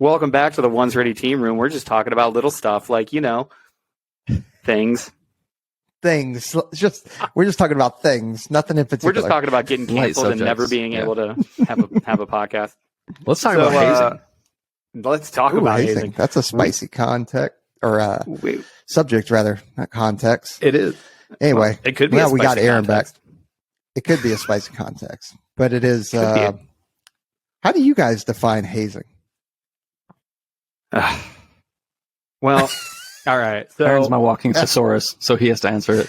Welcome back to the One's Ready team room. We're just talking about little stuff like, things. We're just talking about things, nothing in particular. We're just talking about getting canceled and never being able to have a podcast. Let's talk about hazing. Let's talk about hazing. That's a spicy context or subject, rather, not context. It is. Anyway, well, it could be. We got Aaron back. It could be a spicy context, but it is. How do you guys define hazing? Well, all right. So Aaron's my walking thesaurus, so he has to answer it.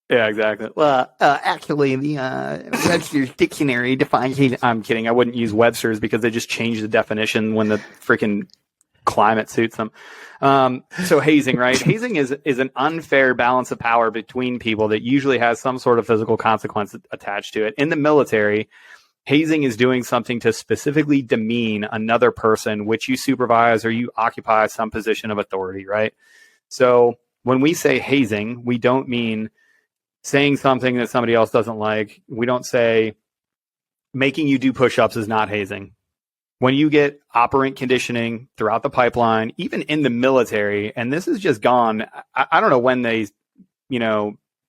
Yeah, exactly. Well, actually, the Webster's dictionary defines hazing. I'm kidding. I wouldn't use Webster's because they just change the definition when the freaking climate suits them. So hazing, right? Hazing is an unfair balance of power between people that usually has some sort of physical consequence attached to it. In the military, hazing is doing something to specifically demean another person which you supervise or you occupy some position of authority, right? So when we say hazing, we don't mean saying something that somebody else doesn't like. We don't say making you do push-ups is not hazing. When you get operant conditioning throughout the pipeline, even in the military, and this is just gone, I don't know when they,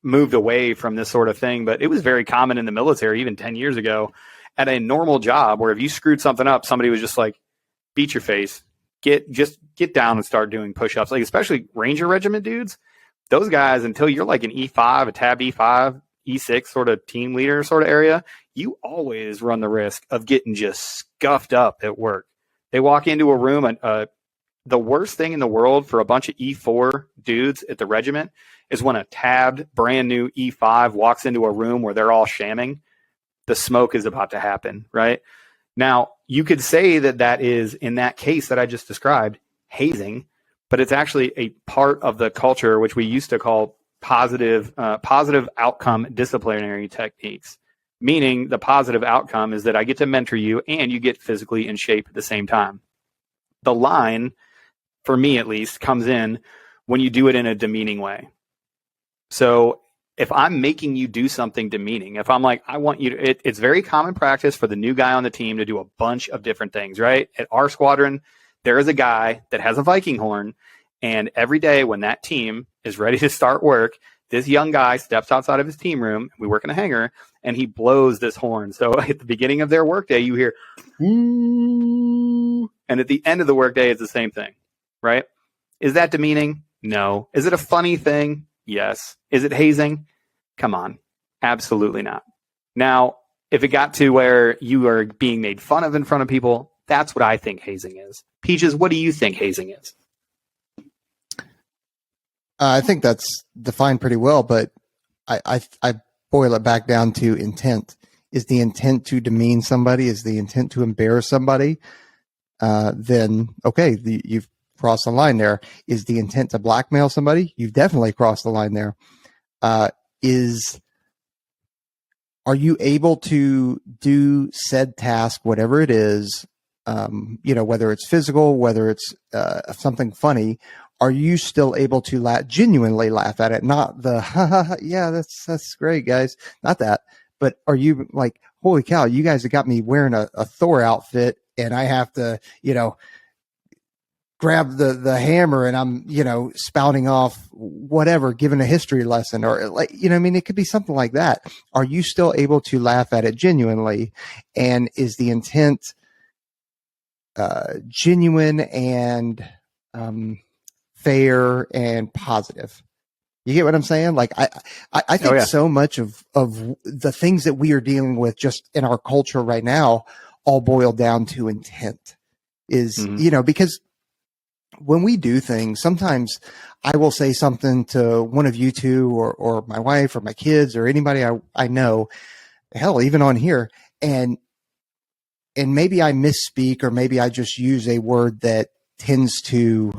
moved away from this sort of thing, but it was very common in the military even 10 years ago at a normal job where if you screwed something up, somebody was just like, beat your face, get down and start doing push-ups. Like especially Ranger Regiment dudes, those guys, until you're like an E5, a tab E5, E6 sort of team leader sort of area, you always run the risk of getting just scuffed up at work. They walk into a room and the worst thing in the world for a bunch of E4 dudes at the regiment is when a tabbed brand new E5 walks into a room where they're all shamming. The smoke is about to happen, right? Now, you could say that is, in that case that I just described, hazing, but it's actually a part of the culture which we used to call positive outcome disciplinary techniques. Meaning the positive outcome is that I get to mentor you and you get physically in shape at the same time. The line, for me at least, comes in when you do it in a demeaning way. So if I'm making you do something demeaning, if I'm like, I want you to, it's very common practice for the new guy on the team to do a bunch of different things, right? At our squadron, there is a guy that has a Viking horn, and every day when that team is ready to start work, this young guy steps outside of his team room, we work in a hangar, and he blows this horn. So at the beginning of their workday, you hear, ooh, and at the end of the workday, it's the same thing, right? Is that demeaning? No. Is it a funny thing? Yes. Is it hazing? Come on. Absolutely not. Now, if it got to where you are being made fun of in front of people, that's what I think hazing is. Peaches, what do you think hazing is? I think that's defined pretty well, but I boil it back down to intent. Is the intent to demean somebody? Is the intent to embarrass somebody? Then, okay, you've crossed the line there. Is the intent to blackmail somebody? You've definitely crossed the line there. Are you able to do said task, whatever it is, whether it's physical, whether it's something funny, are you still able to genuinely laugh at it? Not the, yeah, that's great, guys. Not that. But are you like, holy cow, you guys have got me wearing a Thor outfit and I have to, grab the hammer and I'm, spouting off whatever, giving a history lesson or it could be something like that. Are you still able to laugh at it genuinely? And is the intent genuine and fair and positive? You get what I'm saying? Like I think so much of the things that we are dealing with just in our culture right now all boil down to intent is, because when we do things, sometimes I will say something to one of you two or my wife or my kids or anybody I know, hell, even on here. And maybe I misspeak or maybe I just use a word that tends to,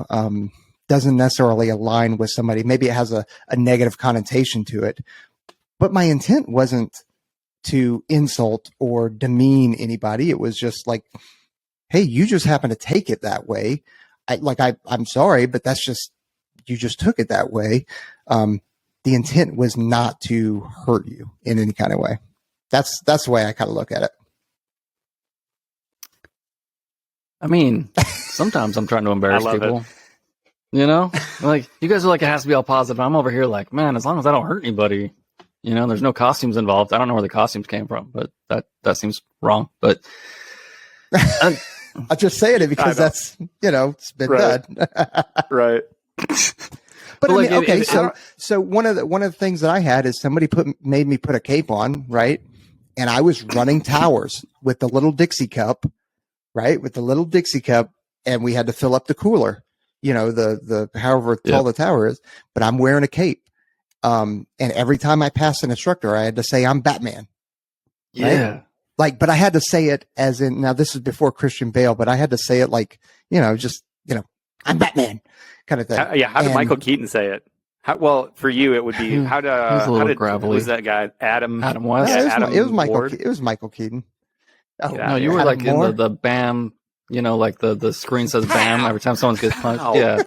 doesn't necessarily align with somebody. Maybe it has a negative connotation to it, but my intent wasn't to insult or demean anybody. It was just like, hey, you just happen to take it that way. I'm sorry, but that's just, you just took it that way. The intent was not to hurt you in any kind of way. That's the way I kind of look at it. I mean, sometimes I'm trying to embarrass I love people. You know, like you guys are like, it has to be all positive. I'm over here like, man, as long as I don't hurt anybody, there's no costumes involved. I don't know where the costumes came from, but that seems wrong. But I'm just saying it because that's, it's been right. done. Right. But I mean, okay, so one of the things that I had is somebody made me put a cape on, right? And I was running towers with the little Dixie cup, right? With the little Dixie cup, and we had to fill up the cooler, the however tall the tower is, but I'm wearing a cape. And every time I passed an instructor, I had to say I'm Batman. Yeah. Right? Like, but I had to say it as in, now this is before Christian Bale, but I had to say it like, I'm Batman kind of thing. How did Michael Keaton say it? Well, for you, it would be how did was that guy Adam West? No, it was Michael. It was Michael Keaton. Oh no, you were Adam like Moore? In the BAM. Like the screen says BAM every time someone gets punched. Yeah.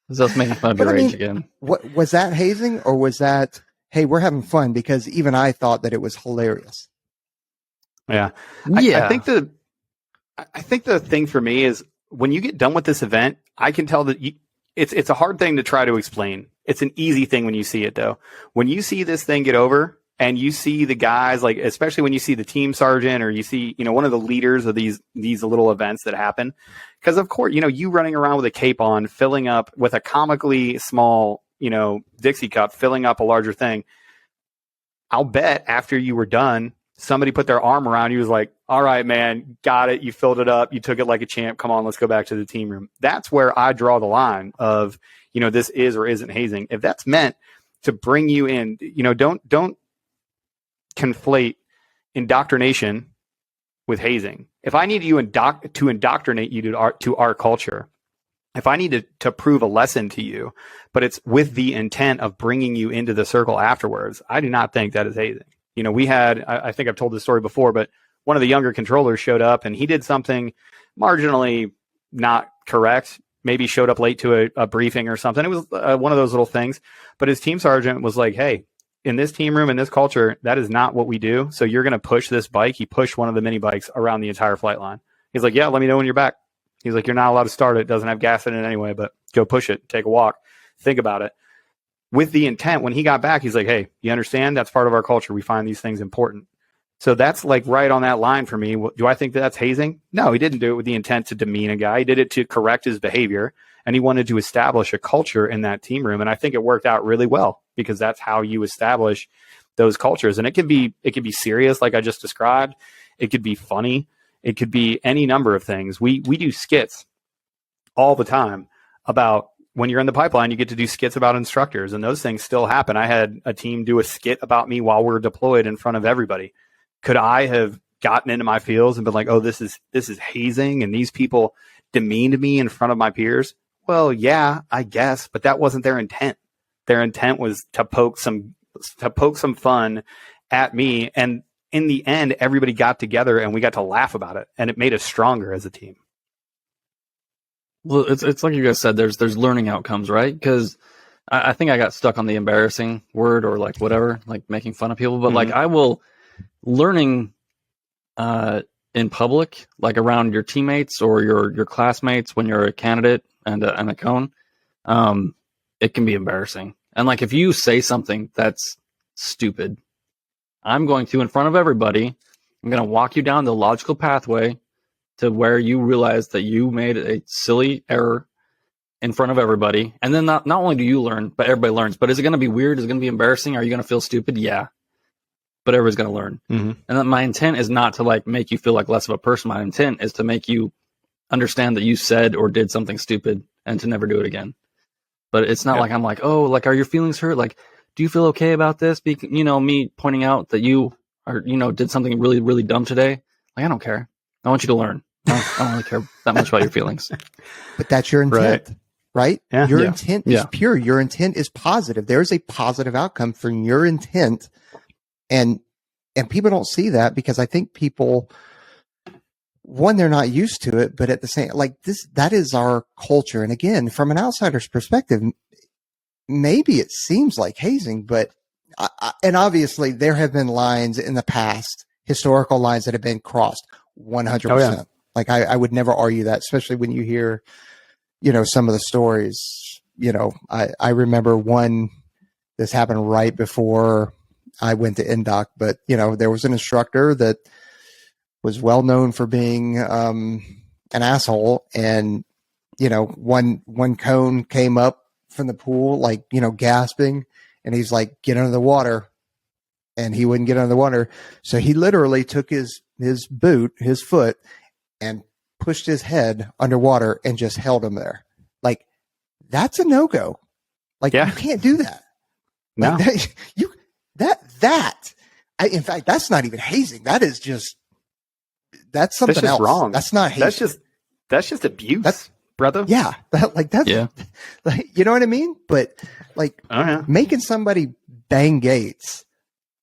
That's making fun of your age again. What was that hazing, or was that, hey, we're having fun? Because even I thought that it was hilarious. Yeah. I think the thing for me is when you get done with this event, I can tell that it's a hard thing to try to explain. It's an easy thing when you see it, though. When you see this thing get over and you see the guys, like especially when you see the team sergeant or you see one of the leaders of these little events that happen, because of course you running around with a cape on, filling up with a comically small Dixie cup, filling up a larger thing. I'll bet after you were done, somebody put their arm around you, was like, all right, man, got it. You filled it up. You took it like a champ. Come on, let's go back to the team room. That's where I draw the line of, this is or isn't hazing. If that's meant to bring you in, don't conflate indoctrination with hazing. If I need you to indoctrinate you to our culture, if I need to prove a lesson to you, but it's with the intent of bringing you into the circle afterwards, I do not think that is hazing. We had, I think I've told this story before, but one of the younger controllers showed up and he did something marginally not correct, maybe showed up late to a briefing or something. It was one of those little things, but his team sergeant was like, hey, in this team room, in this culture, that is not what we do. So you're going to push this bike. He pushed one of the mini bikes around the entire flight line. He's like, yeah, let me know when you're back. He's like, you're not allowed to start it. It doesn't have gas in it anyway, but go push it, take a walk, think about it. With the intent, when he got back, he's like, hey, you understand? That's part of our culture. We find these things important. So that's like right on that line for me. Do I think that's hazing? No, he didn't do it with the intent to demean a guy. He did it to correct his behavior, and he wanted to establish a culture in that team room. And I think it worked out really well because that's how you establish those cultures. And it could be serious, like I just described. It could be funny. It could be any number of things. We do skits all the time about when you're in the pipeline, you get to do skits about instructors, and those things still happen. I had a team do a skit about me while we're deployed in front of everybody. Could I have gotten into my feels and been like, oh, this is hazing and these people demeaned me in front of my peers? Well, yeah, I guess, but that wasn't their intent. Their intent was to poke some fun at me. And in the end, everybody got together and we got to laugh about it, and it made us stronger as a team. Well, it's like you guys said, there's learning outcomes, right? Because I think I got stuck on the embarrassing word or like whatever, like making fun of people. But like I will learning in public, like around your teammates or your classmates when you're a candidate and a cone, it can be embarrassing. And like if you say something that's stupid, I'm going to, in front of everybody, I'm going to walk you down the logical pathway to where you realize that you made a silly error in front of everybody. And then not only do you learn, but everybody learns. But is it going to be weird? Is it going to be embarrassing? Are you going to feel stupid? Yeah. But everybody's going to learn. And then my intent is not to like make you feel like less of a person. My intent is to make you understand that you said or did something stupid and to never do it again. But it's not like I'm like, oh, like, are your feelings hurt? Like, do you feel okay about this? Me pointing out that you are, did something really, really dumb today. Like, I don't care. I want you to learn. I don't really care that much about your feelings. But that's your intent, right? Yeah. Your intent is pure. Your intent is positive. There's a positive outcome from your intent. And people don't see that because I think people, one, they're not used to it, but at the same, like that is our culture. And again, from an outsider's perspective, maybe it seems like hazing, but and obviously there have been lines in the past, historical lines that have been crossed 100%. Like I would never argue that, especially when you hear, some of the stories. I remember one. This happened right before I went to NDOC, but there was an instructor that was well known for being an asshole, and one cone came up from the pool, like gasping, and he's like, "Get under the water," and he wouldn't get under the water, so he literally took his foot, and pushed his head underwater and just held him there. Like, that's a no-go. Like, you can't do that. No. Like, in fact, that's not even hazing. That's something else. Wrong. That's not hazing. That's just abuse, brother. Yeah. Like, you know what I mean? But like, making somebody bang gates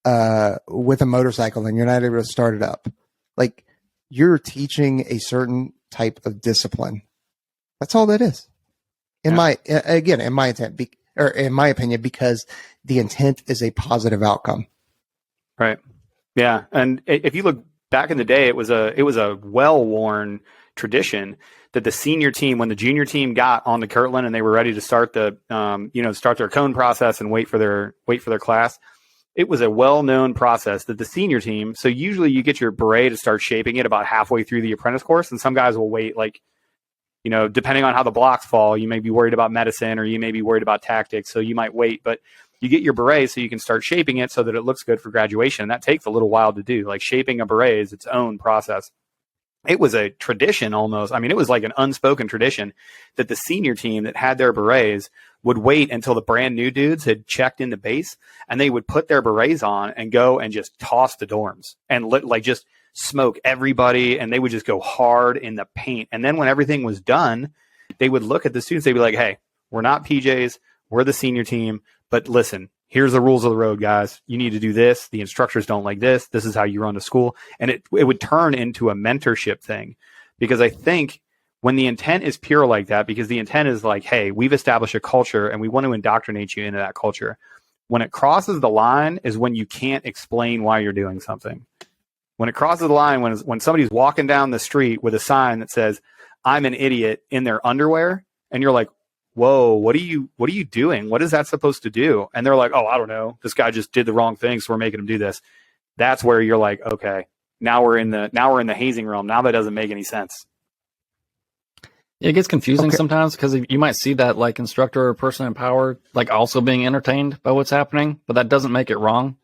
with a motorcycle and you're not able to start it up, like, you're teaching a certain type of discipline. That's all that is. In my opinion, because the intent is a positive outcome. Right. Yeah. And if you look back in the day, it was a well-worn tradition that the senior team, when the junior team got on the Kirtland and they were ready to start start their cone process and wait for their class, it was a well-known process that the senior team, so usually you get your beret to start shaping it about halfway through the apprentice course, and some guys will wait, like, depending on how the blocks fall, you may be worried about medicine or you may be worried about tactics, so you might wait, but you get your beret so you can start shaping it so that it looks good for graduation. And that takes a little while to do. Like, shaping a beret is its own process. It was a tradition almost. I mean, it was like an unspoken tradition that the senior team that had their berets would wait until the brand new dudes had checked into base, and they would put their berets on and go and just toss the dorms and just smoke everybody. And they would just go hard in the paint. And then when everything was done, they would look at the students. They'd be like, "Hey, we're not PJs. We're the senior team. But listen, here's the rules of the road, guys. You need to do this. The instructors don't like this. This is how you run the school." And it would turn into a mentorship thing, because I think when the intent is pure like that, because the intent is like, hey, we've established a culture and we want to indoctrinate you into that culture. When it crosses the line is when you can't explain why you're doing something. When it crosses the line, when somebody's walking down the street with a sign that says, "I'm an idiot," in their underwear, and you're like, "Whoa, what are you doing? What is that supposed to do?" And they're like, "Oh, I don't know. This guy just did the wrong thing, so we're making him do this." That's where you're like, okay, now we're in the hazing realm. Now that doesn't make any sense. It gets confusing sometimes, because you might see that like instructor or person in power like also being entertained by what's happening, but that doesn't make it wrong.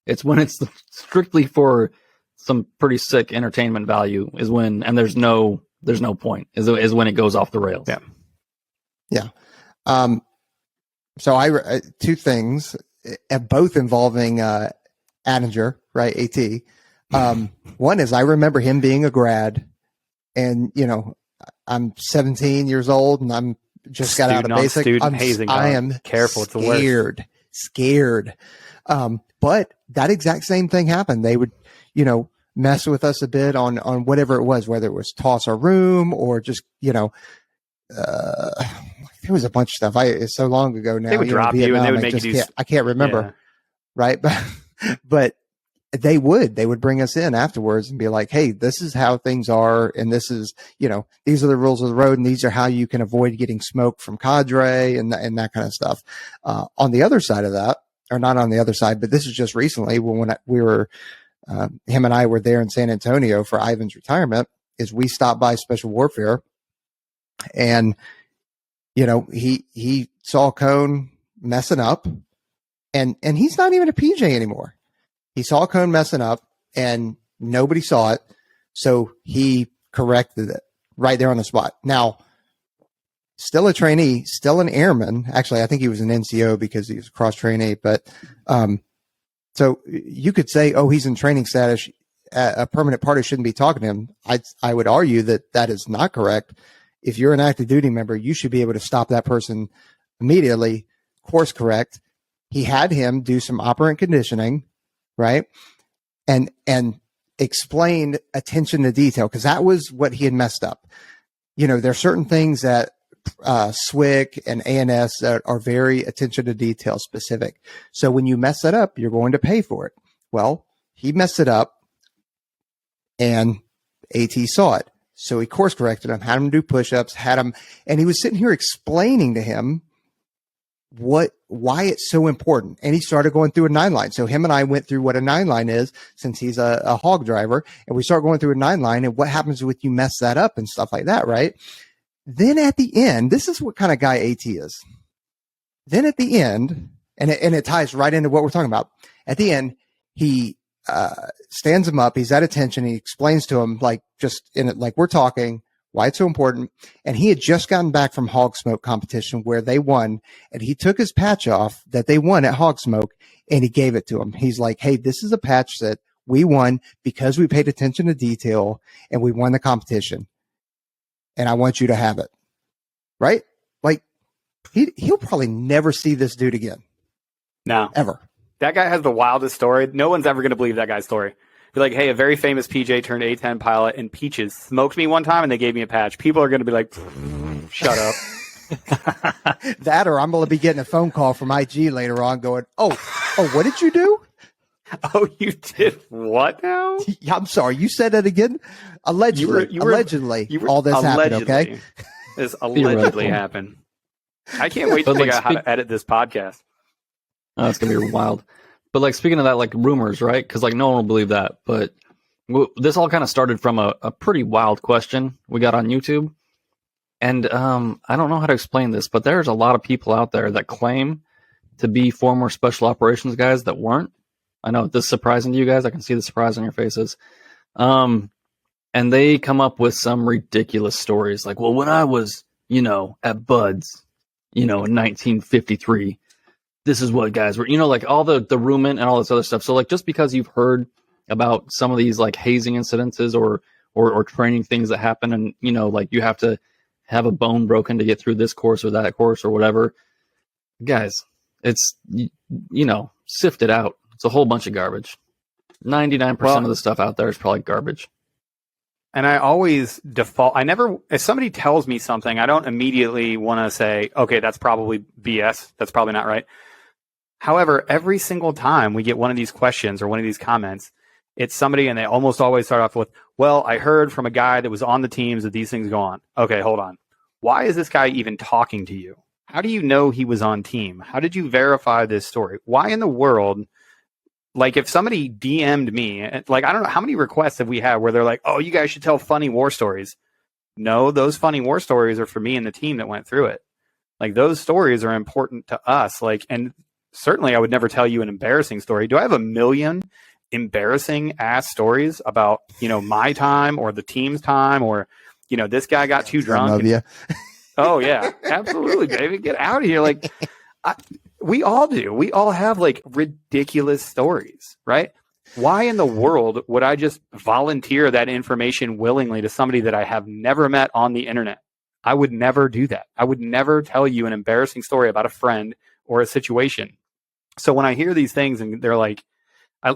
It's when it's strictly for some pretty sick entertainment value is when, and there's no point, is when it goes off the rails. Yeah. Yeah. So two things, both involving Anninger, right? AT. One is, I remember him being a grad, and I'm 17 years old and I'm just got out of basic. I am careful. It's scared. But that exact same thing happened. They would, mess with us a bit on whatever it was, whether it was toss a room or just, there was a bunch of stuff. It's so long ago now. They would drop you and they would make you do. I can't remember. Yeah. Right. But they would bring us in afterwards and be like, "Hey, this is how things are. And this is, these are the rules of the road. And these are how you can avoid getting smoke from cadre and that kind of stuff." On the other side of that, or not on the other side, but this is just recently when we were, him and I were there in San Antonio for Ivan's retirement, is we stopped by Special Warfare, and, he saw Cone messing up, and he's not even a PJ anymore. He saw Cone messing up and nobody saw it. So he corrected it right there on the spot. Now, still a trainee, still an airman. Actually, I think he was an NCO because he was a cross trainee. But so you could say, "Oh, he's in training status. A permanent party shouldn't be talking to him." I would argue that is not correct. If you're an active duty member, you should be able to stop that person immediately, course correct. He had him do some operant conditioning, right? And explained attention to detail, because that was what he had messed up. There are certain things that SWIC and ANS that are very attention to detail specific. So when you mess that up, you're going to pay for it. Well, he messed it up and AT saw it. So he course corrected him, had him do push-ups, and he was sitting here explaining to him why it's so important. And he started going through a 9-line. So him and I went through what a 9-line is, since he's a hog driver, and we start going through a 9-line and what happens with you mess that up and stuff like that, right? Then at the end, this is what kind of guy AT is. Then at the end, and it ties right into what we're talking about. At the end, he stands him up. He's at attention. He explains to him, like, just in it, like we're talking, why it's so important. And he had just gotten back from Hog Smoke competition where they won, and he took his patch off that they won at Hog Smoke and he gave it to him. He's like, hey, this is a patch that we won because we paid attention to detail and we won the competition. And I want you to have it. Right? Like, he'll probably never see this dude again. No. Ever. That guy has the wildest story. No one's ever going to believe that guy's story. Be like, hey, a very famous PJ turned A10 pilot and Peaches smoked me one time and they gave me a patch. People are going to be like, shut up. That, or I'm going to be getting a phone call from IG later on going, oh, what did you do? Oh, you did what now? Yeah, I'm sorry. You said that again? Allegedly. Allegedly. All this happened, okay? This allegedly happened. I can't wait to figure out how to edit this podcast. Oh, it's going to be wild. But like, speaking of that, like rumors, right? Because like no one will believe that. But this all kind of started from a pretty wild question we got on YouTube. And I don't know how to explain this, but there's a lot of people out there that claim to be former special operations guys that weren't. I know this is surprising to you guys. I can see the surprise on your faces. And they come up with some ridiculous stories. Like, well, when I was, at Bud's, in 1953, this is what guys were, like all the rumen and all this other stuff. So like, just because you've heard about some of these like hazing incidences or training things that happen and, like you have to have a bone broken to get through this course or that course or whatever, guys, it's, sift it out. It's a whole bunch of garbage. 99% of the stuff out there is probably garbage. And I always default, if somebody tells me something, I don't immediately want to say, okay, that's probably BS. That's probably not right. However, every single time we get one of these questions or one of these comments, it's somebody and they almost always start off with, well, I heard from a guy that was on the teams that these things go on. Okay, hold on. Why is this guy even talking to you? How do you know he was on team? How did you verify this story? Why in the world? Like, if somebody DM'd me, like, I don't know how many requests have we had where they're like, oh, you guys should tell funny war stories. No, those funny war stories are for me and the team that went through it. Like, those stories are important to us. Like, and certainly I would never tell you an embarrassing story. Do I have a million embarrassing ass stories about, my time or the team's time or, this guy got too drunk? Oh, yeah, absolutely, baby. Get out of here. Like, we all do. We all have like ridiculous stories, right? Why in the world would I just volunteer that information willingly to somebody that I have never met on the internet? I would never do that. I would never tell you an embarrassing story about a friend or a situation. So when I hear these things and they're like,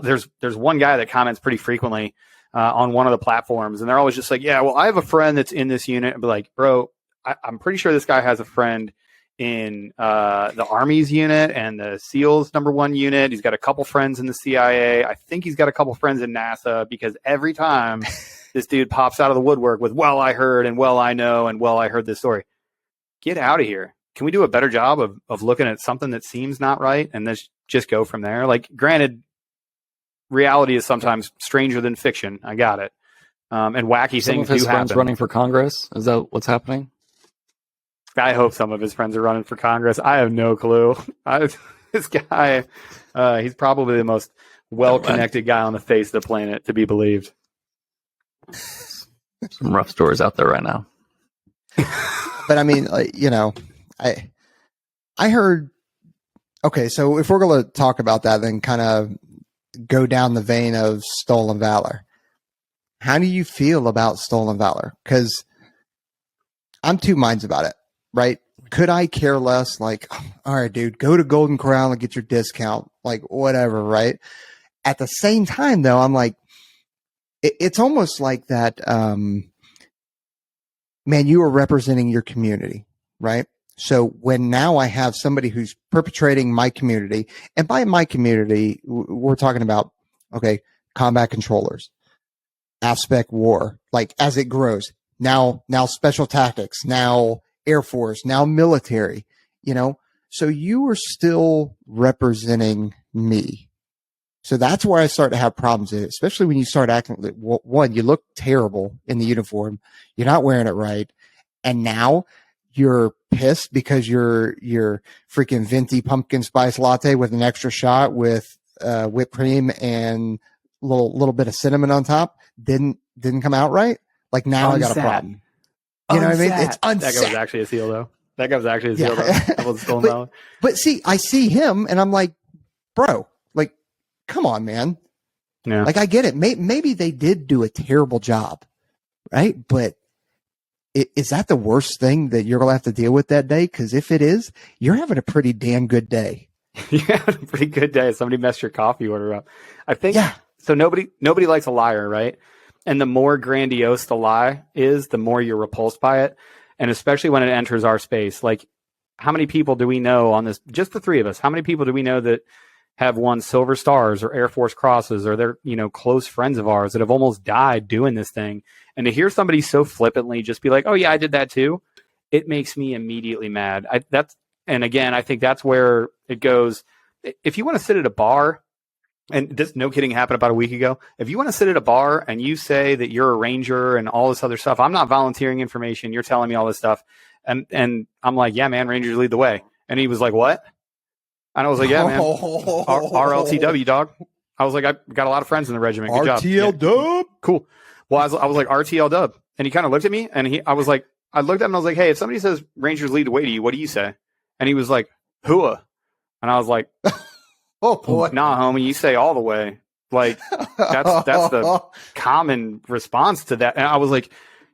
there's one guy that comments pretty frequently on one of the platforms, and they're always just like, yeah, well, I have a friend that's in this unit. I'd be like, bro, I'm pretty sure this guy has a friend in the Army's unit and the SEALs #1 unit. He's got a couple friends in the CIA. I think he's got a couple friends in NASA, because every time this dude pops out of the woodwork with, well, I heard, and well, I know, and well, I heard this story. Get out of here. Can we do a better job of looking at something that seems not right and then just go from there? Like, granted, reality is sometimes stranger than fiction. I got it. And wacky things do happen. Some of his friends running for Congress? Is that what's happening? I hope some of his friends are running for Congress. I have no clue. This guy, he's probably the most well-connected guy on the face of the planet, to be believed. Some rough stories out there right now. But I mean, I heard. Okay, so if we're going to talk about that, then kind of go down the vein of stolen valor. How do you feel about stolen valor? Because I'm two minds about it. Right? Could I care less? Like, all right, dude, go to Golden Corral and get your discount, like whatever. Right? At the same time, though, I'm like, it's almost like that. Man, you are representing your community, right? So when now I have somebody who's perpetrating my community, and by my community, we're talking about, okay, combat controllers, aspect war, like as it grows, now special tactics, now Air Force, now military, you know, so you are still representing me. So that's where I start to have problems, especially when you start acting like, one, you look terrible in the uniform. You're not wearing it right. And now you're pissed because your freaking venti pumpkin spice latte with an extra shot with whipped cream and little bit of cinnamon on top didn't come out right. Like now I got a problem. You know what I mean? It's unsat. That guy was actually a SEAL though. That was stolen valor. But see, I see him and I'm like, bro, like, come on, man. Yeah. Like I get it. Maybe they did do a terrible job, right? But is that the worst thing that you're going to have to deal with that day? Because if it is, you're having a pretty damn good day. Yeah, a pretty good day. Somebody messed your coffee order up. I think so. Nobody likes a liar, right? And the more grandiose the lie is, the more you're repulsed by it. And especially when it enters our space. Like, how many people do we know on this? Just the three of us. How many people do we know that have won Silver Stars or Air Force Crosses, or they're, close friends of ours that have almost died doing this thing? And to hear somebody so flippantly just be like, "Oh yeah, I did that too," it makes me immediately mad. And again, I think that's where it goes. If you want to sit at a bar, and this, no kidding, happened about a week ago. If you want to sit at a bar and you say that you're a ranger and all this other stuff, I'm not volunteering information. You're telling me all this stuff. And I'm like, yeah, man, Rangers lead the way. And he was like, what? And I was like, yeah, man, RLTW, dog. I was like, I got a lot of friends in the regiment. Good job. RTL dub. Cool. Well, I was like, RTL dub. And he kind of looked at me and I looked at him and I was like, hey, if somebody says Rangers lead the way to you, what do you say? And he was like, hooah. And I was like, oh boy, nah, homie, you say all the way. Like that's the common response to that. And I was like,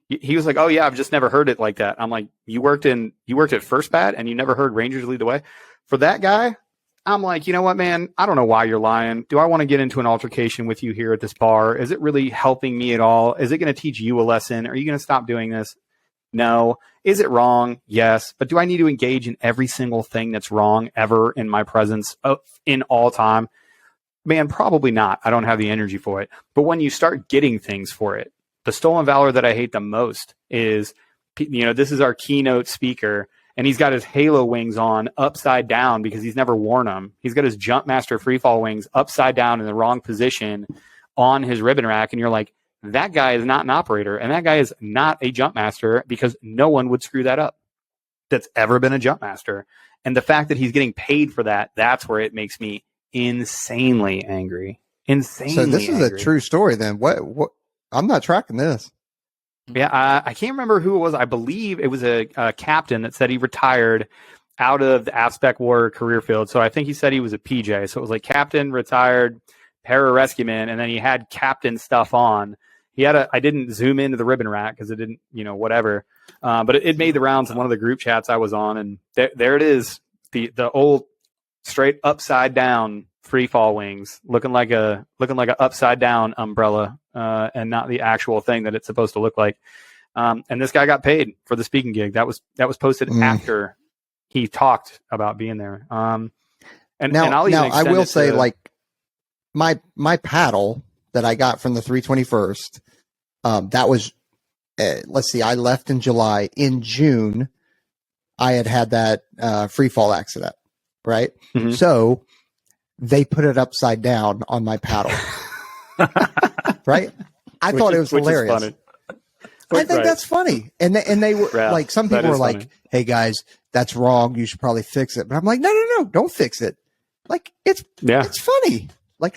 he was like, oh yeah, I've just never heard it like that. I'm like, you worked at First Bat and you never heard Rangers lead the way? For that guy, I'm like, you know what, man? I don't know why you're lying. Do I want to get into an altercation with you here at this bar? Is it really helping me at all? Is it going to teach you a lesson? Are you going to stop doing this? No. Is it wrong? Yes. But do I need to engage in every single thing that's wrong ever in my presence in all time? Man, probably not. I don't have the energy for it. But when you start getting things for it, the stolen valor that I hate the most is, this is our keynote speaker, and he's got his halo wings on upside down because he's never worn them. He's got his Jumpmaster freefall wings upside down in the wrong position on his ribbon rack. And you're like, that guy is not an operator, and that guy is not a Jumpmaster, because no one would screw that up that's ever been a Jumpmaster. And the fact that he's getting paid for that, that's where it makes me insanely angry. So this is a true story then. What? I'm not tracking this. Yeah, I can't remember who it was. I believe it was a captain that said he retired out of the Aspect War career field. So I think he said he was a PJ. So it was like captain, retired, pararescueman, and then he had captain stuff on. I didn't zoom into the ribbon rack because it didn't, whatever. But it made the rounds in one of the group chats I was on, and there it is, the old straight upside down free fall wings, looking like a upside down umbrella, and not the actual thing that it's supposed to look like. And this guy got paid for the speaking gig. That was posted after he talked about being there. And I will say, like, my paddle that I got from the 321st, that was, let's see, I left in July. In June, I had that free fall accident, right? Mm-hmm. So they put it upside down on my paddle, right? I thought it was hilarious. I think that's funny. And they were like, some people were like, hey guys, that's wrong. You should probably fix it. But I'm like, no, don't fix it. Like, it's funny. Like,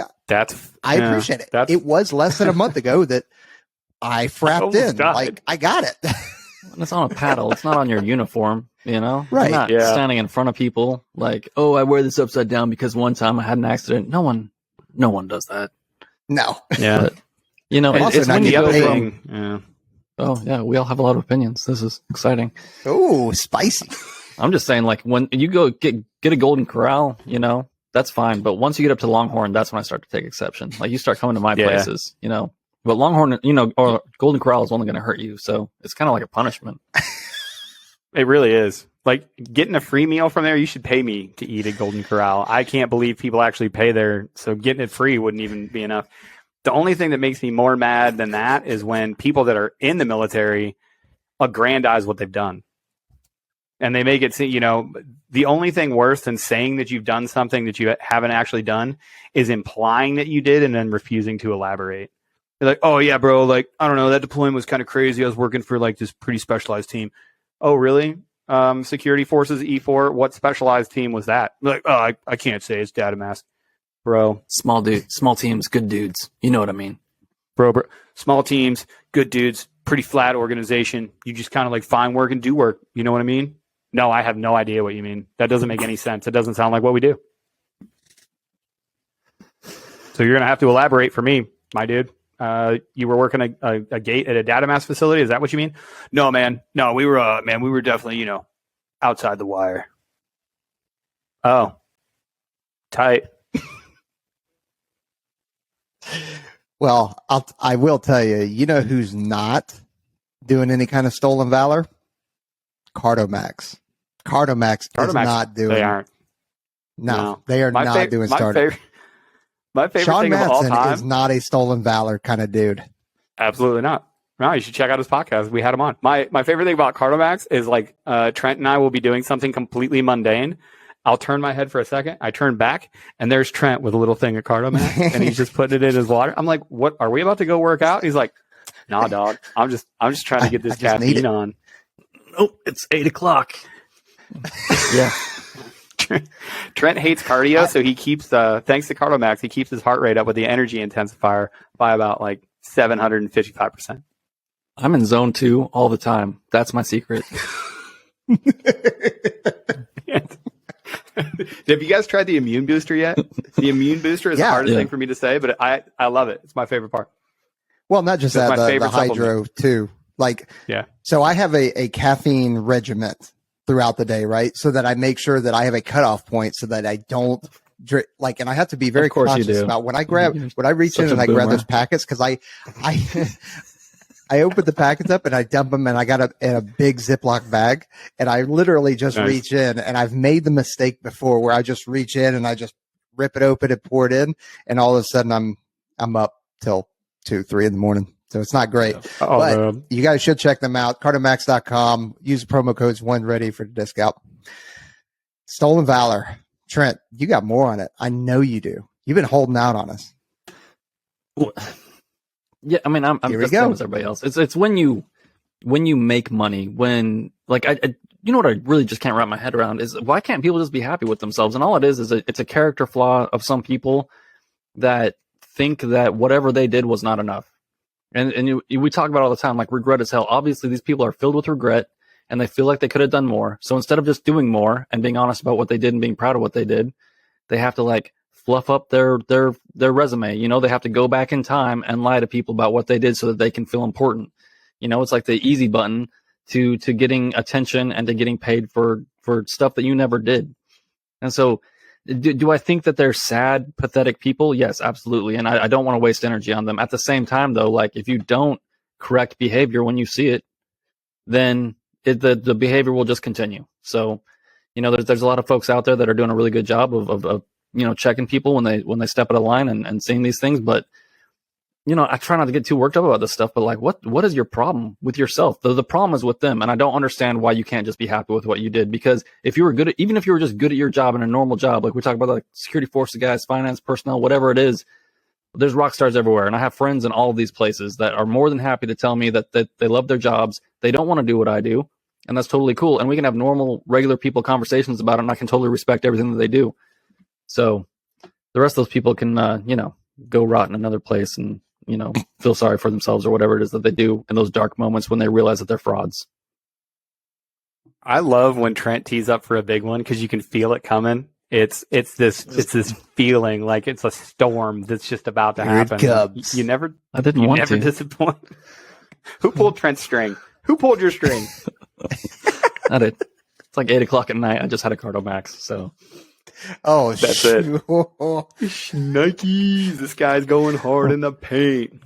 I appreciate it. It was less than a month ago that I frapped in. Like, I got it. It's on a paddle. It's not on your uniform, Right. You're not standing in front of people like, oh, I wear this upside down because one time I had an accident. No one does that. No. Yeah. But, it's when you go from, yeah. Oh yeah, we all have a lot of opinions. This is exciting. Oh, spicy. I'm just saying, like, when you go get a Golden Corral, that's fine. But once you get up to Longhorn, that's when I start to take exception. Like, you start coming to my places, But Longhorn, or Golden Corral is only going to hurt you. So it's kind of like a punishment. It really is. Like, getting a free meal from there, you should pay me to eat at Golden Corral. I can't believe people actually pay there. So getting it free wouldn't even be enough. The only thing that makes me more mad than that is when people that are in the military aggrandize what they've done. And they make it seem, the only thing worse than saying that you've done something that you haven't actually done is implying that you did and then refusing to elaborate. They're like, oh, yeah, bro, like, I don't know, that deployment was kind of crazy. I was working for, like, this pretty specialized team. Oh, really? Security Forces E4, what specialized team was that? Like, oh, I can't say. It's data mask. Bro. Small teams, good dudes. You know what I mean. Bro. Small teams, good dudes, pretty flat organization. You just kind of, like, find work and do work. You know what I mean? No, I have no idea what you mean. That doesn't make any sense. It doesn't sound like what we do. So you're going to have to elaborate for me, my dude. You were working a gate at a data mass facility. Is that what you mean? No, man. No, we were definitely, outside the wire. Oh, tight. Well, I will tell you, who's not doing any kind of stolen valor? Cardomax. Cardomax is not doing. They aren't. No, they are not doing startup. My favorite Sean thing of all Madsen time is not a stolen valor kind of dude. Absolutely not. No, you should check out his podcast. We had him on. My favorite thing about Cardomax is like Trent and I will be doing something completely mundane. I'll turn my head for a second. I turn back, and there's Trent with a little thing of Cardomax, and he's just putting it in his water. I'm like, "What? Are we about to go work out?" He's like, "Nah, dog. I'm just trying to get this caffeine on." Oh, it's 8:00. Yeah. Trent hates cardio, so he keeps, thanks to Cardomax, he keeps his heart rate up with the energy intensifier by about like 755%. I'm in zone 2 all the time. That's my secret. Have you guys tried the immune booster yet? The immune booster is the hardest thing for me to say, but I love it. It's my favorite part. Well, not just that, the hydro too. Like, so I have a caffeine regiment throughout the day, right? So that I make sure that I have a cutoff point so that I don't drink, like, and I have to be very conscious about when I reach in and I grab those packets, because I open the packets up and I dump them, and I got in a big Ziploc bag, and I literally just reach in, and I've made the mistake before where I just reach in and I just rip it open and pour it in, and all of a sudden I'm up till 2-3 in the morning. So it's not great, but you guys should check them out. Cardomax.com. Use the promo codes OneReady for the discount. Stolen Valor. Trent, you got more on it. I know you do. You've been holding out on us. Yeah, I mean, I'm just the same as everybody else. It's when you make money, when like I you know what I really just can't wrap my head around is why can't people just be happy with themselves? And all it is it's a character flaw of some people that think that whatever they did was not enough. And we talk about all the time, like, regret as hell. Obviously, these people are filled with regret, and they feel like they could have done more. So instead of just doing more and being honest about what they did and being proud of what they did, they have to like fluff up their resume. They have to go back in time and lie to people about what they did so that they can feel important. It's like the easy button to getting attention and to getting paid for stuff that you never did. And so do I think that they're sad, pathetic people? Yes, absolutely. And I don't want to waste energy on them. At the same time, though, like, if you don't correct behavior when you see it, then the behavior will just continue. So, there's a lot of folks out there that are doing a really good job of checking people when they step out of line and seeing these things. But, I try not to get too worked up about this stuff, but like, what is your problem with yourself? The problem is with them. And I don't understand why you can't just be happy with what you did, because if you were good at, even if you were just good at your job in a normal job, like we talk about, like security forces guys, finance personnel, whatever it is, there's rock stars everywhere. And I have friends in all of these places that are more than happy to tell me that they love their jobs. They don't want to do what I do. And that's totally cool. And we can have normal, regular people conversations about it. And I can totally respect everything that they do. So the rest of those people can, go rot in another place and, feel sorry for themselves or whatever it is that they do in those dark moments when they realize that they're frauds. I love when Trent tees up for a big one, because you can feel it coming. It's this feeling like it's a storm that's just about to happen. You never disappoint. Who pulled Trent's string? Who pulled your string? I did. It's like 8:00 at night. I just had a Cardomax, so. Oh, that's it. Nikes. This guy's going hard in the paint.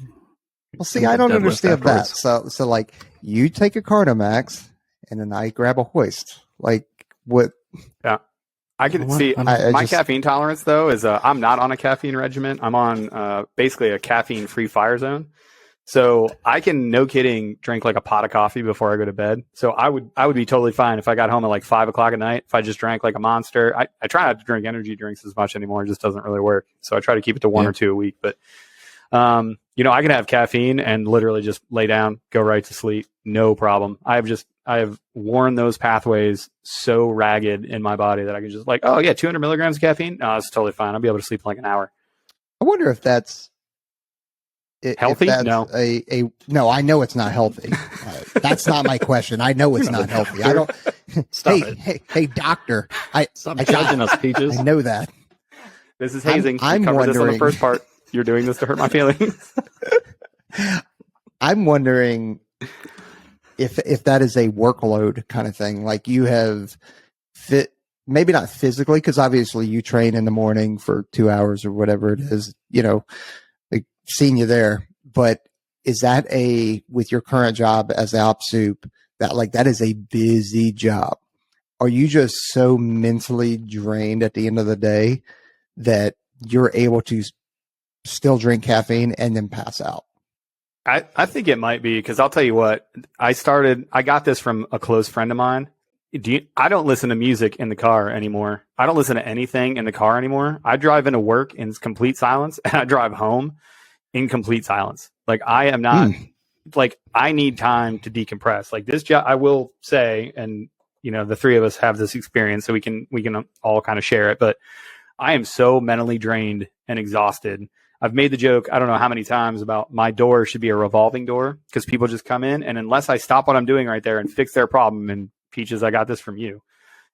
Well, see, I don't understand that. So like, you take a Cardomax, and then I grab a hoist. Like, what? Yeah, I can see. My caffeine tolerance, though, is I'm not on a caffeine regimen. I'm on basically a caffeine-free fire zone. So I can, no kidding, drink like a pot of coffee before I go to bed. So I would be totally fine if I got home at like 5 o'clock at night. If I just drank like a Monster, I try not to drink energy drinks as much anymore. It just doesn't really work. So I try to keep it to one or two a week. But I can have caffeine and literally just lay down, go right to sleep, no problem. I have worn those pathways so ragged in my body that I can just like, oh yeah, 200 milligrams of caffeine. No, it's totally fine. I'll be able to sleep in like an hour. I wonder if that's healthy. If that's no, I know it's not healthy. That's not my question. I know it's not healthy. I don't. Stop hey, doctor. Stop judging us, Peaches. I know that. This is hazing. I'm covered wondering, this on the first part. You're doing this to hurt my feelings. I'm wondering if that is a workload kind of thing. Like you have maybe not physically, because obviously you train in the morning for 2 hours or whatever it is, like seeing you there. But is that with your current job as the op soup, that is a busy job? Are you just so mentally drained at the end of the day that you're able to still drink caffeine and then pass out? I think it might be, because I'll tell you what, I got this from a close friend of mine. I don't listen to music in the car anymore. I don't listen to anything in the car anymore. I drive into work in complete silence, and I drive home in complete silence. Like I am not like, I need time to decompress. Like this job, I will say, and the three of us have this experience, so we can all kind of share it, but I am so mentally drained and exhausted. I've made the joke, I don't know how many times, about my door should be a revolving door, because people just come in, and unless I stop what I'm doing right there and fix their problem, and Peaches, I got this from you,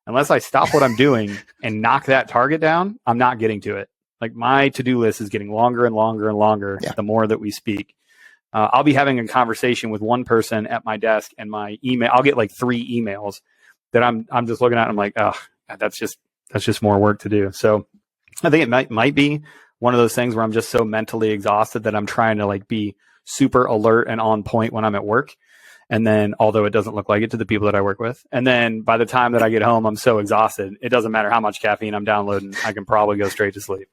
unless I stop what I'm doing and knock that target down, I'm not getting to it. Like my to-do list is getting longer and longer and longer the more that we speak. I'll be having a conversation with one person at my desk, and my email, I'll get like 3 emails that I'm just looking at, and I'm like, oh, that's just more work to do. So I think it might be one of those things where I'm just so mentally exhausted that I'm trying to like be super alert and on point when I'm at work. And then, although it doesn't look like it to the people that I work with, and then by the time that I get home, I'm so exhausted, it doesn't matter how much caffeine I'm downloading, I can probably go straight to sleep.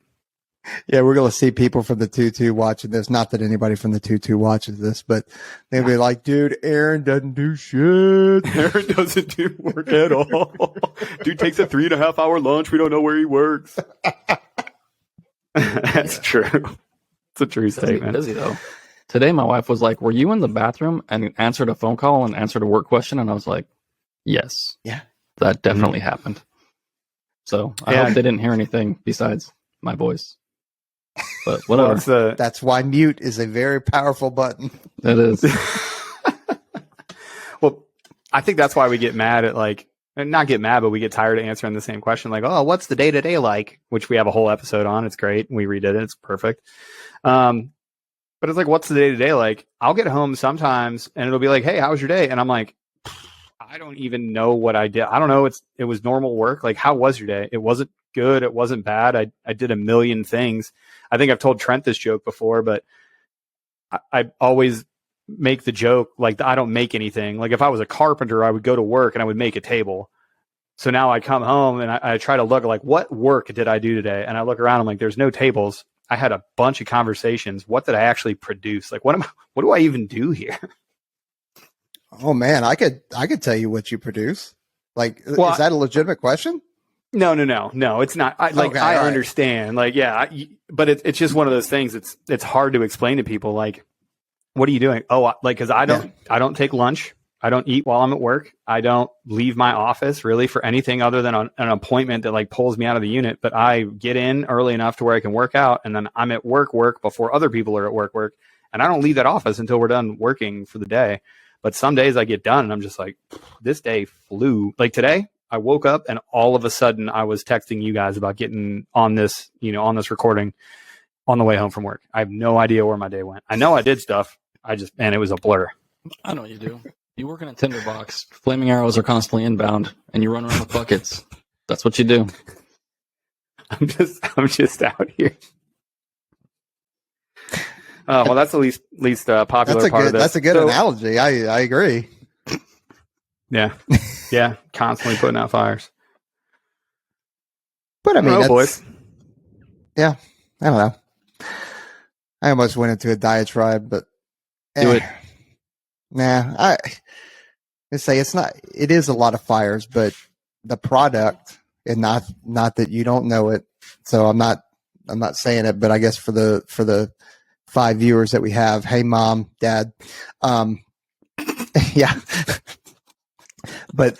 Yeah, we're going to see people from the 2-2 watching this. Not that anybody from the 2-2 watches this, but they'll be like, dude, Aaron doesn't do shit. Aaron doesn't do work at all. Dude takes a 3.5 hour lunch. We don't know where he works. That's true. It's a true statement. Busy though. Today, my wife was like, "Were you in the bathroom?" and answered a phone call and answered a work question, and I was like, "Yes, that definitely happened." So I hope they didn't hear anything besides my voice. But whatever. Well, that's why mute is a very powerful button. It is. Well, I think that's why we get mad at not get mad, but we get tired of answering the same question. Like, oh, what's the day-to-day like? Which we have a whole episode on. It's great. We redid it. It's perfect. But it's like, what's the day-to-day like? I'll get home sometimes and it'll be like, hey, how was your day? And I'm like, I don't even know what I did. I don't know. It was normal work. Like, how was your day? It wasn't good. It wasn't bad. I did a million things. I think I've told Trent this joke before, but I always make the joke, like, I don't make anything. Like, if I was a carpenter, I would go to work and I would make a table. So now I come home and I try to look like, what work did I do today? And I look around, I'm like, there's no tables. I had a bunch of conversations. What did I actually produce? Like, what do I even do here? Oh man, I could tell you what you produce. Like, is that a legitimate question? No, it's not. I understand. Like, yeah, but it's just one of those things. It's hard to explain to people. Like, what are you doing? Oh, like, cause I don't take lunch. I don't eat while I'm at work. I don't leave my office really for anything other than an appointment that like pulls me out of the unit. But I get in early enough to where I can work out, and then I'm at work before other people are at work. And I don't leave that office until we're done working for the day. But some days I get done and I'm just like, this day flew. Like today, I woke up and all of a sudden I was texting you guys about getting on this, on this recording on the way home from work. I have no idea where my day went. I know I did stuff. It was a blur. I know what you do. You work in a tinderbox. Flaming arrows are constantly inbound, and you run around with buckets. That's what you do. I'm just out here. Well, that's the least popular part of this. That's a good analogy. I agree. Yeah, constantly putting out fires. But I mean, boys. Yeah, I don't know. I almost went into a diatribe, but Do it. Nah, I say it is a lot of fires, but the product, and not that you don't know it. So I'm not saying it, but I guess for the 5 viewers that we have, hey mom, dad, yeah, but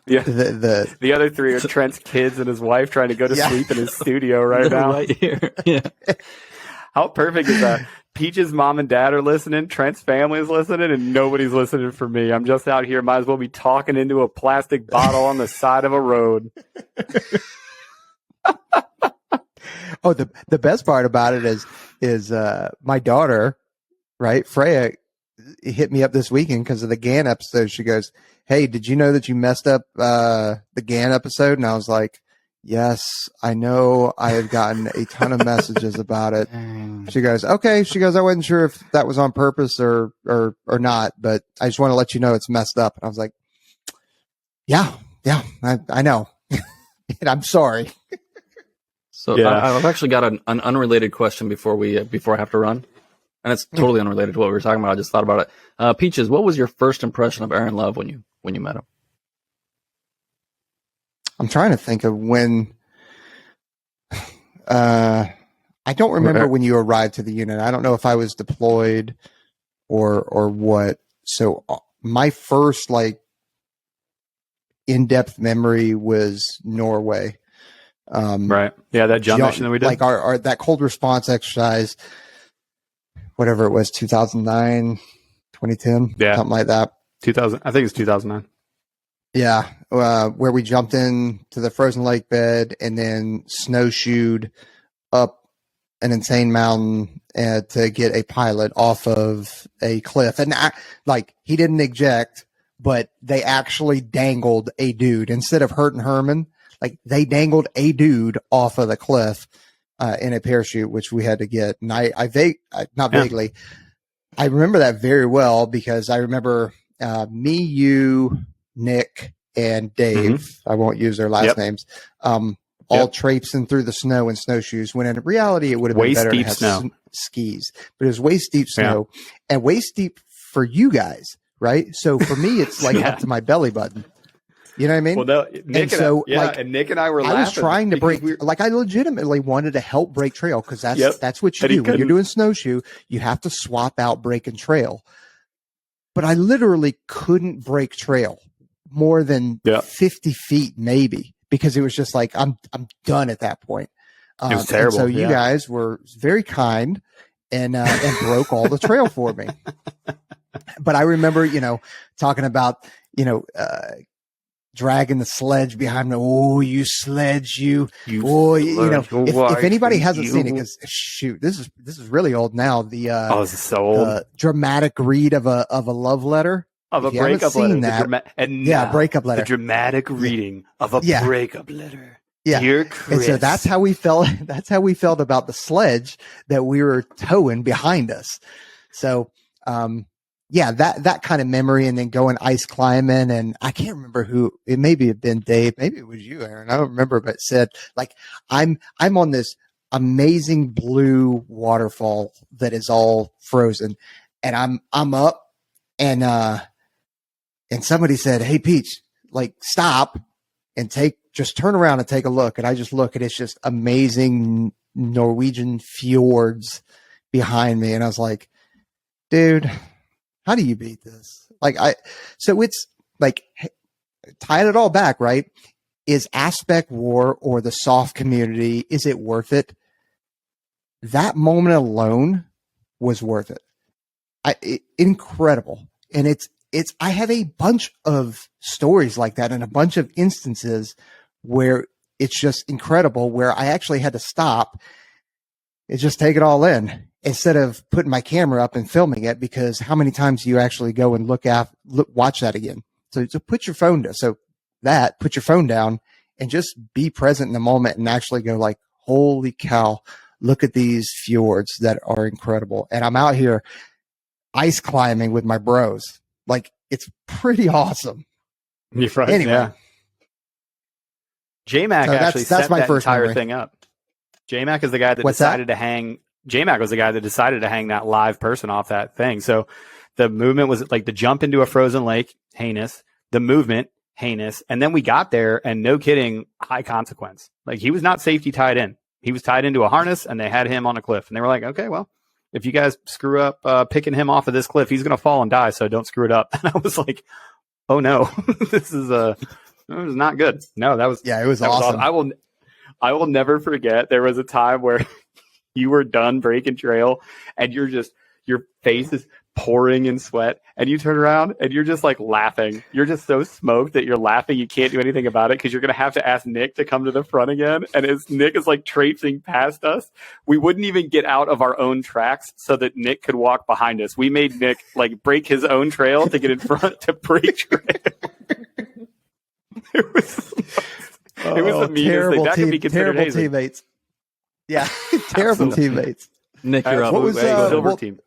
Yeah. the other 3 are Trent's kids and his wife trying to go to sleep in his studio right now. Right here. Yeah. How perfect is that? Peach's mom and dad are listening. Trent's family is listening, and nobody's listening for me. I'm just out here. Might as well be talking into a plastic bottle on the side of a road. Oh, the best part about it is my daughter, right, Freya, hit me up this weekend because of the GAN episode. She goes, "Hey, did you know that you messed up the GAN episode?" And I was like, "Yes, I know. I have gotten a ton of messages about it." She goes, "Okay." She goes, "I wasn't sure if that was on purpose or not, but I just want to let you know it's messed up." And I was like, "Yeah, I know, and I'm sorry." So Yeah. I've actually got an unrelated question before I have to run, and it's totally unrelated to what we were talking about. I just thought about it. Peaches, what was your first impression of Aaron Love when you met him? I'm trying to think of when. I don't remember when you arrived to the unit. I don't know if I was deployed or what. So my first in-depth memory was Norway. Right. Yeah, that jump mission that we did. Like our that cold response exercise, whatever it was, 2009, 2010, something like that. 2000. I think it's 2009. Yeah, where we jumped in to the frozen lake bed and then snowshoed up an insane mountain to get a pilot off of a cliff. And he didn't eject, but they actually dangled a dude instead of hurting Herman. Like they dangled a dude off of the cliff in a parachute, which we had to get. And vaguely, I remember that very well because I remember me, you, Nick, and Dave. I won't use their last names. All traipsing through the snow in snowshoes, when in reality it would have been better to have skis. But it was waist deep snow and waist deep for you guys, right? So for me, it's like up to my belly button. You know what I mean? Well, Nick and Nick and I were laughing. I was trying to break, I legitimately wanted to help break trail because that's what you do. When you're doing snowshoe, you have to swap out break and trail. But I literally couldn't break trail more than 50 feet maybe. Because it was just like I'm done at that point. It was terrible. So you guys were very kind and broke all the trail for me. But I remember, talking about, dragging the sledge behind me. Oh, you sledge, if anybody hasn't seen it, because shoot, this is really old now. This is so old. Dramatic read of a love letter. Of a breakup letter. Breakup letter. The dramatic reading of a breakup letter. Yeah. Dear Chris. And so that's how we felt. That's how we felt about the sledge that we were towing behind us. So, that kind of memory, and then going ice climbing. And I can't remember who it maybe have been Dave. Maybe it was you, Aaron. I don't remember, but said I'm on this amazing blue waterfall that is all frozen, and I'm up and somebody said, "Hey, Peach, stop and just turn around and take a look." And I just look, and it's just amazing Norwegian fjords behind me. And I was like, dude, how do you beat this? So it's tying it all back, right? Is Aspect War or the soft community, is it worth it? That moment alone was worth it. Incredible. And I have a bunch of stories like that and a bunch of instances where it's just incredible, where I actually had to stop and just take it all in instead of putting my camera up and filming it, because how many times do you actually go and watch that again? So put your phone down. Put your phone down and just be present in the moment and actually go holy cow, look at these fjords that are incredible. And I'm out here ice climbing with my bros. It's pretty awesome. You're right. Anyway. Yeah. J-Mac actually set my that first entire memory. thing up. J-Mac is the guy that decided to hang J-Mac was the guy that decided to hang that live person off that thing. So the movement was like the jump into a frozen lake, heinous. The movement, heinous. And then we got there, and no kidding, high consequence. Like, he was not safety tied in. He was tied into a harness, and they had him on a cliff. And they were like, okay, well, if you guys screw up picking him off of this cliff, he's going to fall and die, so don't screw it up. And I was like, oh, no, this is not good. No, that was... Yeah, it was awesome. I will never forget, there was a time where you were done breaking trail, and your face is pouring in sweat, and you turn around and you're just like laughing. You're just so smoked that you're laughing. You can't do anything about it because you're going to have to ask Nick to come to the front again. And as Nick is like traipsing past us, we wouldn't even get out of our own tracks so that Nick could walk behind us. We made Nick like break his own trail to get in front to break trail. It was the meanest thing. That could be considered terrible hazing. Teammates. Yeah, terrible teammates. Nick, you're up. What was silver team?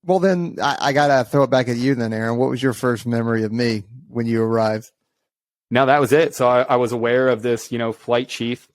Well, then I gotta throw it back at you then, Aaron. What was your first memory of me when you arrived? No, that was it. So I was aware of this, flight chief.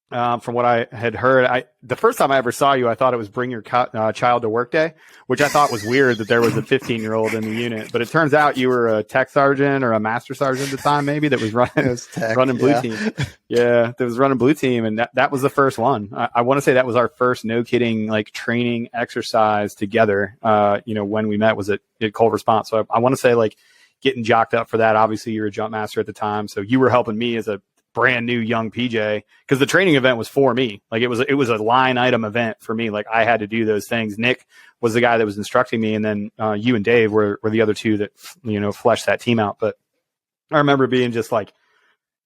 From what I had heard, the first time I ever saw you, I thought it was Bring Your Child to Work Day, which I thought was weird that there was a 15-year-old in the unit. But it turns out you were a tech sergeant or a master sergeant at the time, maybe, that was running blue team. Yeah, that was running blue team, and that was the first one. I want to say that was our first, no kidding, like training exercise together. When we met was at Cold Response. So I want to say like getting jocked up for that. Obviously, you were a jump master at the time, so you were helping me as a brand new young PJ, because the training event was for me. Like it was a line item event for me. Like I had to do those things. Nick was the guy that was instructing me, and then you and Dave were the other two that fleshed that team out. But I remember being just like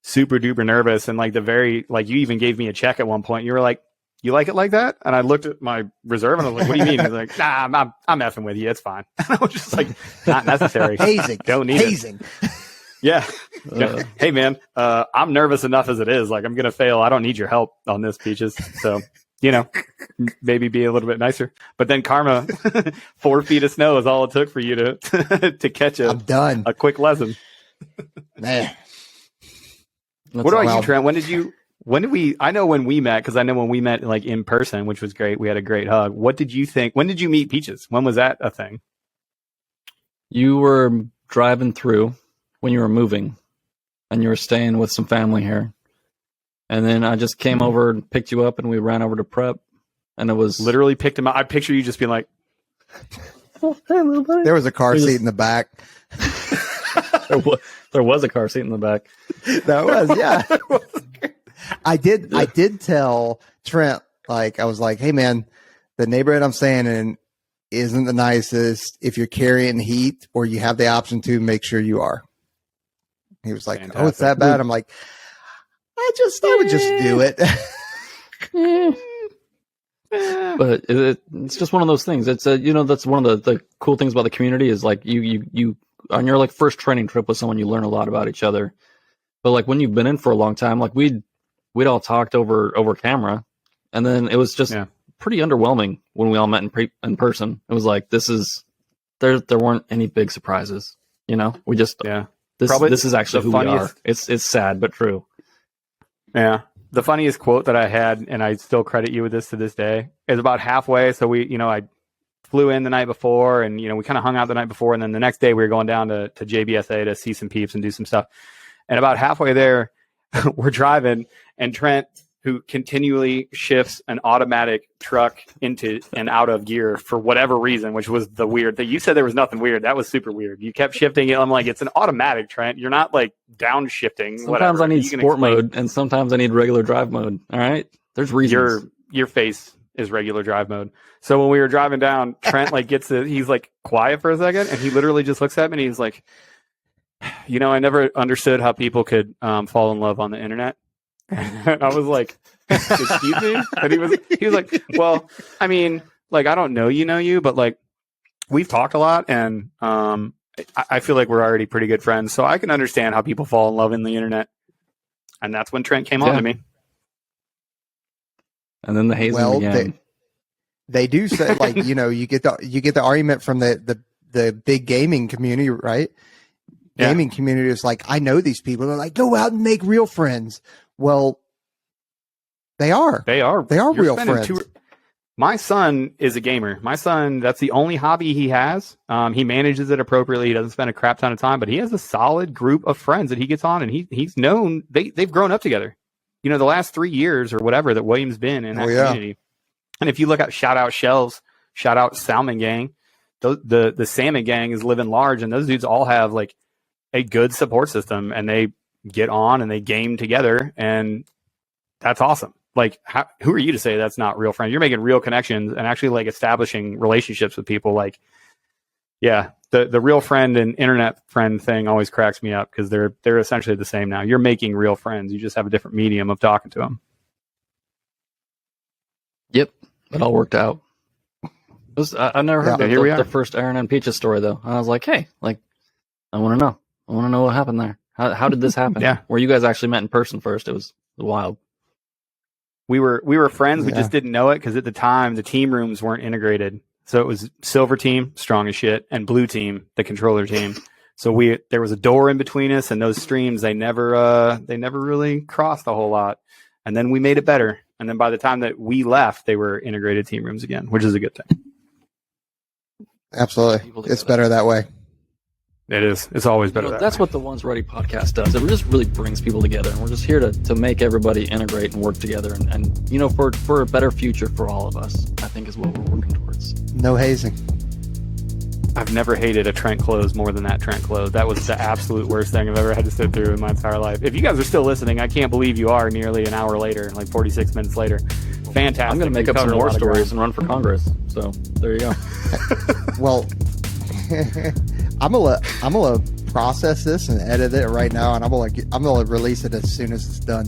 super duper nervous, and like you even gave me a check at one point. You were like, "You like it like that?" And I looked at my reserve and I was like, "What do you mean?" He's like, "Nah, I'm effing with you. It's fine." And I was just like, "Not necessary. Hazing. Don't need hazing." Yeah. Hey, man, I'm nervous enough as it is. Like, I'm going to fail. I don't need your help on this, Peaches. So, maybe be a little bit nicer. But then karma, 4 feet of snow is all it took for you to catch I'm done. a quick lesson. Man. What about you, Trent? I know when we met, because I know when we met like in person, which was great. We had a great hug. What did you think? When did you meet Peaches? When was that a thing? You were driving through when you were moving, and you were staying with some family here. And then I just came over and picked you up, and we ran over to prep, and it was literally picked him up. I picture you just being like, oh, hey, little buddy. There was a car seat in the back. there was a car seat in the back. That was, yeah. I did tell Trent, like, I was like, hey man, the neighborhood I'm staying in isn't the nicest. If you're carrying heat or you have the option to, make sure you are. He was like, fantastic. Oh, it's that bad? I'm like, I would just do it. But it's just one of those things. It's that's one of the cool things about the community is like you on your like first training trip with someone, you learn a lot about each other. But like when you've been in for a long time, like we'd all talked over camera, and then it was just pretty underwhelming when we all met in person. It was like there weren't any big surprises. We just This is actually who we are. It's sad but true. Yeah. The funniest quote that I had, and I still credit you with this to this day, is about halfway. So I flew in the night before, and we kind of hung out the night before, and then the next day we were going down to JBSA to see some peeps and do some stuff. And about halfway there, we're driving, and Trent, who continually shifts an automatic truck into and out of gear for whatever reason, which was the weird thing. You said there was nothing weird. That was super weird. You kept shifting it. I'm like, it's an automatic, Trent. You're not like downshifting. Sometimes I need sport mode, and sometimes I need regular drive mode. All right. There's reasons. Your face is regular drive mode. So when we were driving down, Trent like he's like quiet for a second, and he literally just looks at me and he's like, I never understood how people could fall in love on the internet. And I was like, excuse me? And he was like, well, I mean, like, I don't know you, but like, we've talked a lot, and I feel like we're already pretty good friends, so I can understand how people fall in love in the internet. And that's when Trent came on to me. And then the hazing began. They do say, like, you get the argument from the big gaming community, right? Yeah. Gaming community is like, I know these people. They're like, go out and make real friends. Well, they are real friends. My son is a gamer. My son, that's the only hobby he has. He manages it appropriately. He doesn't spend a crap ton of time, but he has a solid group of friends that he gets on, and he's known they've grown up together. You know, the last 3 years or whatever that William's been in that community. And if you look at shout out Shells, shout out Salmon Gang, the Salmon Gang is living large, and those dudes all have like a good support system, and they get on and they game together, and that's awesome. Like, who are you to say that's not real friends? You're making real connections and actually like establishing relationships with people. Like, yeah, the real friend and internet friend thing always cracks me up because they're essentially the same now. You're making real friends. You just have a different medium of talking to them. Yep, it all worked out. I never heard the first Aaron and Peaches story though. I was like, hey, like, I want to know. I want to know what happened there. How did this happen? Yeah, where you guys actually met in person first. It was wild. We were friends. We just didn't know it because at the time the team rooms weren't integrated. So it was silver team, strong as shit, and blue team, the controller team. So there was a door in between us, and those streams they never really crossed a whole lot. And then we made it better. And then by the time that we left, they were integrated team rooms again, which is a good thing. Absolutely, it's better that way. It is. It's always better. That's what the One's Ready podcast does. It just really brings people together, and we're just here to make everybody integrate and work together, and you know, for a better future for all of us. I think is what we're working towards. No hazing. I've never hated a Trent close more than that Trent close. That was the absolute worst thing I've ever had to sit through in my entire life. If you guys are still listening, I can't believe you are nearly an hour later, like 46 minutes later. Fantastic. I'm going to make up some more stories and run for Congress. So there you go. Well, I'm gonna process this and edit it right now, and I'm gonna release it as soon as it's done.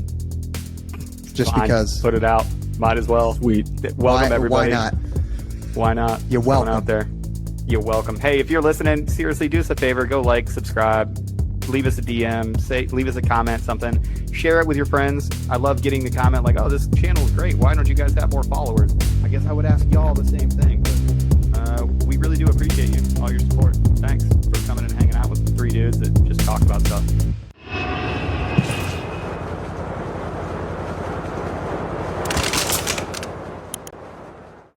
Just Fine. Because put it out, might as well. Sweet. Welcome everybody. Why not? Why not? You're welcome out there. You're welcome. Hey, if you're listening, seriously, do us a favor. Go like, subscribe, leave us a DM, leave us a comment, something. Share it with your friends. I love getting the comment like, "Oh, this channel is great. Why don't you guys have more followers?" I guess I would ask y'all the same thing. But we really do appreciate you, all your support. Thanks for coming and hanging out with the three dudes that just talk about stuff.